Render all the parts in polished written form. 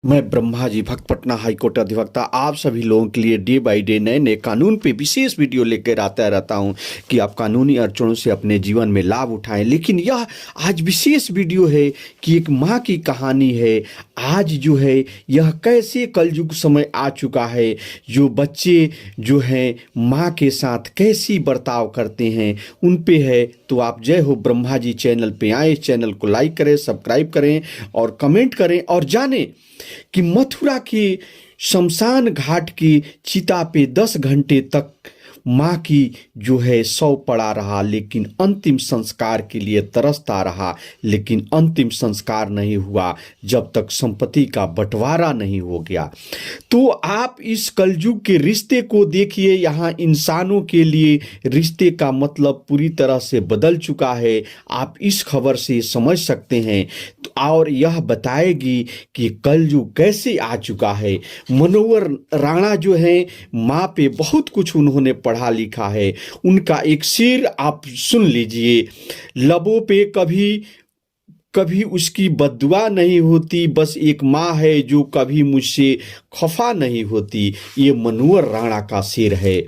मैं ब्रह्मा जी भक्त पटना हाईकोर्ट अधिवक्ता आप सभी लोगों के लिए डे बाय डे नए नए कानून पे विशेष वीडियो लेकर आता रहता हूं कि आप कानूनी अड़चनों से अपने जीवन में लाभ उठाएं। लेकिन यह आज विशेष वीडियो है कि एक माँ की कहानी है। आज जो है यह कैसे कलयुग समय आ चुका है, जो बच्चे जो हैं माँ के साथ कैसी बर्ताव करते हैं उन पे है। तो आप जय हो ब्रह्मा जी चैनल पे आए, चैनल को लाइक करें, सब्सक्राइब करें और कमेंट करें और जानें कि मथुरा के शमशान घाट की चिता पे 10 घंटे तक माँ की जो है शव पड़ा रहा, लेकिन अंतिम संस्कार के लिए तरसता रहा, लेकिन अंतिम संस्कार नहीं हुआ जब तक संपत्ति का बंटवारा नहीं हो गया। तो आप इस कलयुग के रिश्ते को देखिए। यहाँ इंसानों के लिए रिश्ते का मतलब पूरी तरह से बदल चुका है। आप इस खबर से समझ सकते हैं और यह बताएगी कि कलयुग कैसे आ चुका है। मनोहर राणा जो है माँ पे बहुत कुछ उन्होंने पढ़ा लिखा है। उनका एक शेर आप सुन लीजिए। लबों पे कभी कभी उसकी बद्दुआ नहीं होती, बस एक माँ है जो कभी मुझसे खफा नहीं होती। ये मनोहर राणा का शेर है।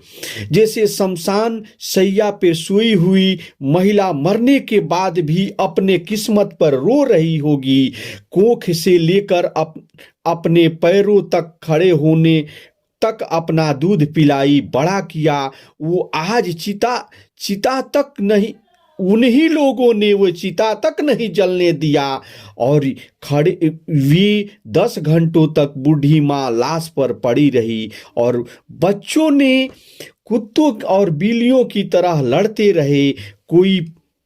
जैसे शमशान सैया पे सोई हुई महिला मरने के बाद भी अपने किस्मत पर रो रही होगी। कोख से लेकर अपने पैरों तक खड़े होने तक अपना दूध पिलाई बड़ा किया। वो आज चिता चिता तक नहीं, उन्हीं लोगों ने वो चिता तक नहीं जलने दिया और खड़े वे 10 घंटों तक बूढ़ी माँ लाश पर पड़ी रही और बच्चों ने कुत्तों और बिल्लियों की तरह लड़ते रहे। कोई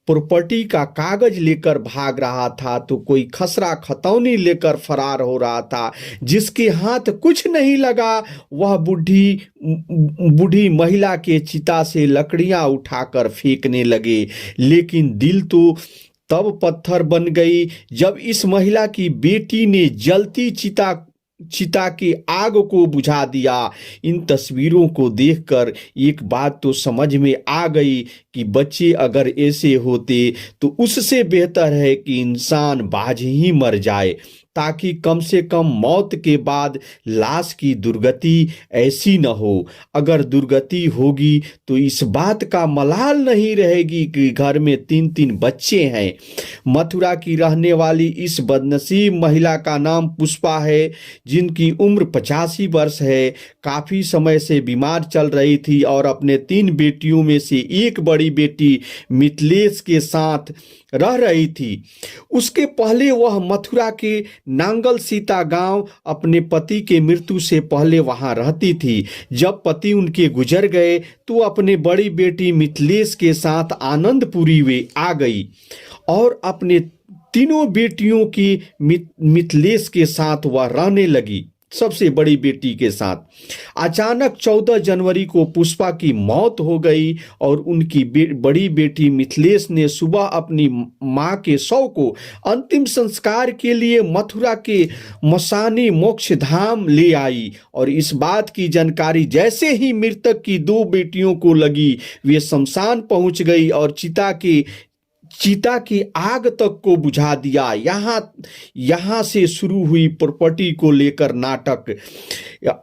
प्रॉपर्टी का कागज लेकर भाग रहा था तो कोई खसरा खतौनी लेकर फरार हो रहा था। जिसके हाथ कुछ नहीं लगा वह बूढ़ी महिला के चिता से लकड़ियां उठाकर फेंकने लगे। लेकिन दिल तो तब पत्थर बन गई जब इस महिला की बेटी ने जलती चिता की आग को बुझा दिया। इन तस्वीरों को देखकर एक बात तो समझ में आ गई कि बच्चे अगर ऐसे होते तो उससे बेहतर है कि इंसान बाज ही मर जाए, ताकि कम से कम मौत के बाद लाश की दुर्गति ऐसी न हो। अगर दुर्गति होगी तो इस बात का मलाल नहीं रहेगी कि घर में 3-3 बच्चे हैं। मथुरा की रहने वाली इस बदनसीब महिला का नाम पुष्पा है, जिनकी उम्र 85 वर्ष है। काफ़ी समय से बीमार चल रही थी और अपने 3 बेटियों में से एक बड़ी बेटी मिथिलेश के साथ रह रही थी। उसके पहले वह मथुरा के नांगल सीता गांव अपने पति के मृत्यु से पहले वहां रहती थी। जब पति उनके गुजर गए तो अपने बड़ी बेटी मिथिलेश के साथ आनंदपुरी वे आ गई और अपने तीनों बेटियों की मिथिलेश के साथ वह रहने लगी, सबसे बड़ी बेटी के साथ। अचानक 14 जनवरी को पुष्पा की मौत हो गई और उनकी बड़ी बेटी मिथिलेश ने सुबह अपनी मां के शव को अंतिम संस्कार के लिए मथुरा के मसानी मोक्ष धाम ले आई। और इस बात की जानकारी जैसे ही मृतक की 2 बेटियों को लगी, वे शमशान पहुंच गई और चिता की आग तक को बुझा दिया। यहाँ से शुरू हुई प्रॉपर्टी को लेकर नाटक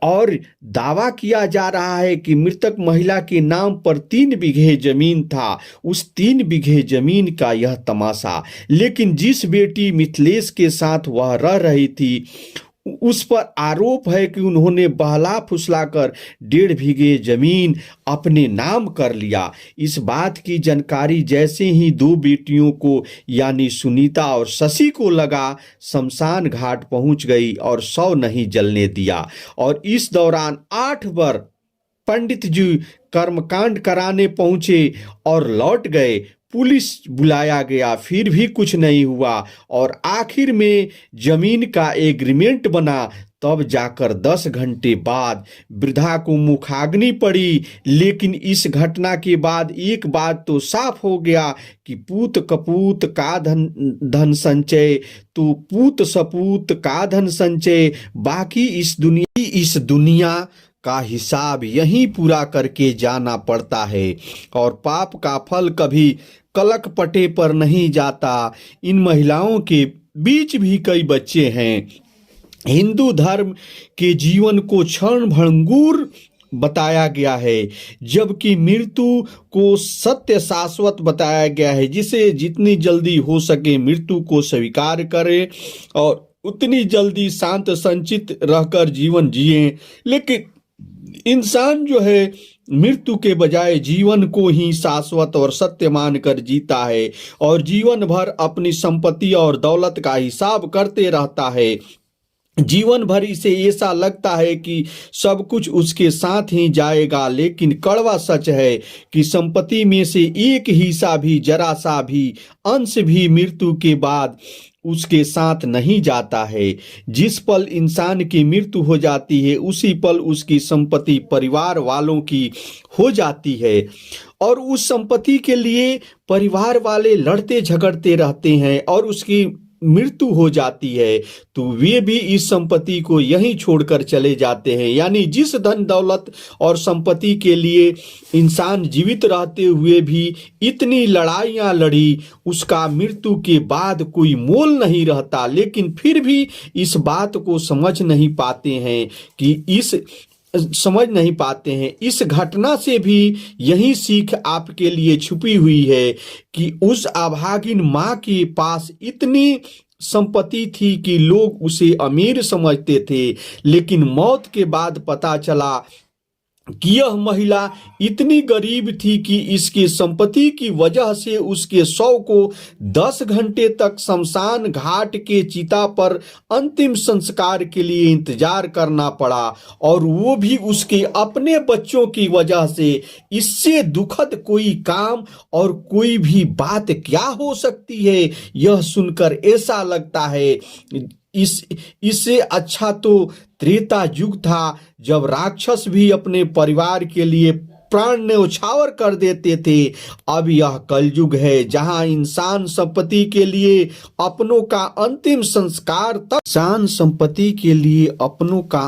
और दावा किया जा रहा है कि मृतक महिला के नाम पर 3 बीघे जमीन था। उस 3 बीघे जमीन का यह तमाशा। लेकिन जिस बेटी मिथिलेश के साथ वह रह रही थी उस पर आरोप है कि उन्होंने बहला फुसलाकर 1.5 बीघे जमीन अपने नाम कर लिया। इस बात की जानकारी जैसे ही 2 बेटियों को यानी सुनीता और शशि को लगा, शमशान घाट पहुंच गई और शव नहीं जलने दिया। और इस दौरान 8 बार पंडित जी कर्मकांड कराने पहुंचे और लौट गए। पुलिस बुलाया गया, फिर भी कुछ नहीं हुआ और आखिर में जमीन का एग्रीमेंट बना। तब जाकर 10 घंटे बाद वृद्धा को मुखाग्नि पड़ी। लेकिन इस घटना के बाद एक बात तो साफ हो गया कि पूत कपूत का धन संचय, तो पूत सपूत का धन संचय। बाकी इस दुनिया का हिसाब यहीं पूरा करके जाना पड़ता है और पाप का फल कभी कलक पटे पर नहीं जाता। इन महिलाओं के बीच भी कई बच्चे हैं हिंदू धर्म के जीवन को क्षण भंगुर बताया गया है, जबकि मृत्यु को सत्य शाश्वत बताया गया है, जिसे जितनी जल्दी हो सके मृत्यु को स्वीकार करें और उतनी जल्दी शांत संचित रहकर जीवन जिए। लेकिन इंसान जो है मृत्यु के बजाय जीवन को ही शाश्वत और सत्य मानकर जीता है और जीवन भर अपनी संपत्ति और दौलत का हिसाब करते रहता है। जीवन भर इसे ऐसा लगता है कि सब कुछ उसके साथ ही जाएगा, लेकिन कड़वा सच है कि संपत्ति में से एक हिस्सा भी, जरा सा भी अंश भी मृत्यु के बाद उसके साथ नहीं जाता है। जिस पल इंसान की मृत्यु हो जाती है उसी पल उसकी संपत्ति परिवार वालों की हो जाती है और उस संपत्ति के लिए परिवार वाले लड़ते झगड़ते रहते हैं और उसकी मृत्यु हो जाती है तो वे भी इस संपत्ति को यहीं छोड़कर चले जाते हैं। यानी जिस धन दौलत और संपत्ति के लिए इंसान जीवित रहते हुए भी इतनी लड़ाइयां लड़ी, उसका मृत्यु के बाद कोई मोल नहीं रहता। लेकिन फिर भी इस बात को समझ नहीं पाते हैं इस घटना से भी यही सीख आपके लिए छुपी हुई है कि उस अभागिन माँ के पास इतनी संपत्ति थी कि लोग उसे अमीर समझते थे, लेकिन मौत के बाद पता चला कि यह महिला इतनी गरीब थी कि इसकी संपत्ति की वजह से उसके शव को 10 घंटे तक शमशान घाट के चिता पर अंतिम संस्कार के लिए इंतजार करना पड़ा, और वो भी उसके अपने बच्चों की वजह से। इससे दुखद कोई काम और कोई भी बात क्या हो सकती है? यह सुनकर ऐसा लगता है इससे अच्छा तो त्रेता युग था, जब राक्षस भी अपने परिवार के लिए प्राण न्यौछावर कर देते थे। अब यह कलयुग है जहां इंसान संपत्ति के लिए अपनों का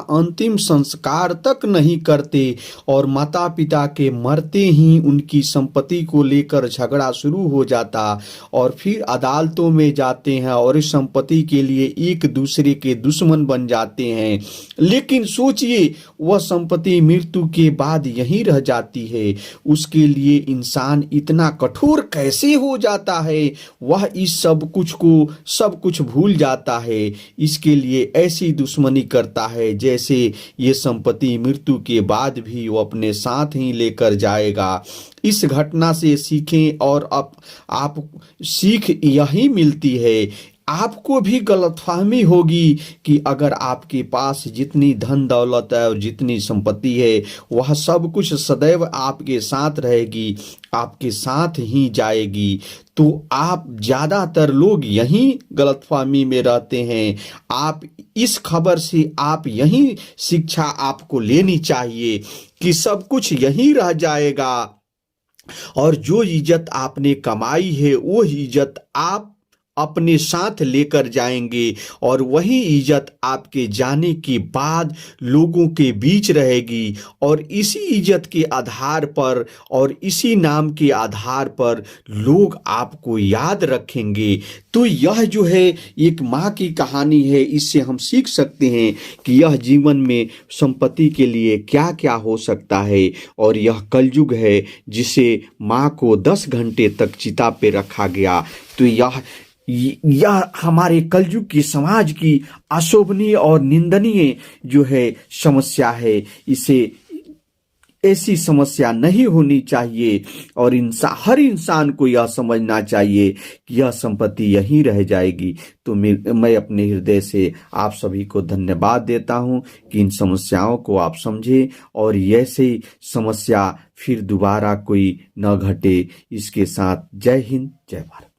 अंतिम संस्कार तक नहीं करते और माता पिता के मरते ही उनकी संपत्ति को लेकर झगड़ा शुरू हो जाता और फिर अदालतों में जाते हैं और इस संपत्ति के लिए एक दूसरे के दुश्मन बन जाते हैं। लेकिन सोचिए, वह संपत्ति मृत्यु के बाद यहीं रह जाती है। उसके लिए इंसान इतना कठोर कैसे हो जाता है? वह इस सब कुछ भूल जाता है। इसके लिए ऐसी दुश्मनी करता है जैसे ये संपत्ति मृत्यु के बाद भी वो अपने साथ ही लेकर जाएगा। इस घटना से सीखें और आप सीख यही मिलती है। आपको भी गलतफहमी होगी कि अगर आपके पास जितनी धन दौलत है और जितनी संपत्ति है वह सब कुछ सदैव आपके साथ रहेगी, आपके साथ ही जाएगी। तो आप ज्यादातर लोग यही गलतफहमी में रहते हैं। आप इस खबर से आप यही शिक्षा आपको लेनी चाहिए कि सब कुछ यहीं रह जाएगा और जो इज्जत आपने कमाई है वो इज्जत आप अपने साथ लेकर जाएंगे और वही इज्जत आपके जाने के बाद लोगों के बीच रहेगी और इसी इज्जत के आधार पर और इसी नाम के आधार पर लोग आपको याद रखेंगे। तो यह जो है एक माँ की कहानी है। इससे हम सीख सकते हैं कि यह जीवन में संपत्ति के लिए क्या क्या हो सकता है और यह कलयुग है जिसे माँ को 10 घंटे तक चिता पे रखा गया। तो यह हमारे कलयुग की समाज की अशोभनीय और निंदनीय जो है समस्या है। इसे ऐसी समस्या नहीं होनी चाहिए और हर इंसान को यह समझना चाहिए कि यह संपत्ति यहीं रह जाएगी। तो मैं अपने हृदय से आप सभी को धन्यवाद देता हूं कि इन समस्याओं को आप समझे और ऐसे समस्या फिर दोबारा कोई न घटे। इसके साथ जय हिंद, जय भारत।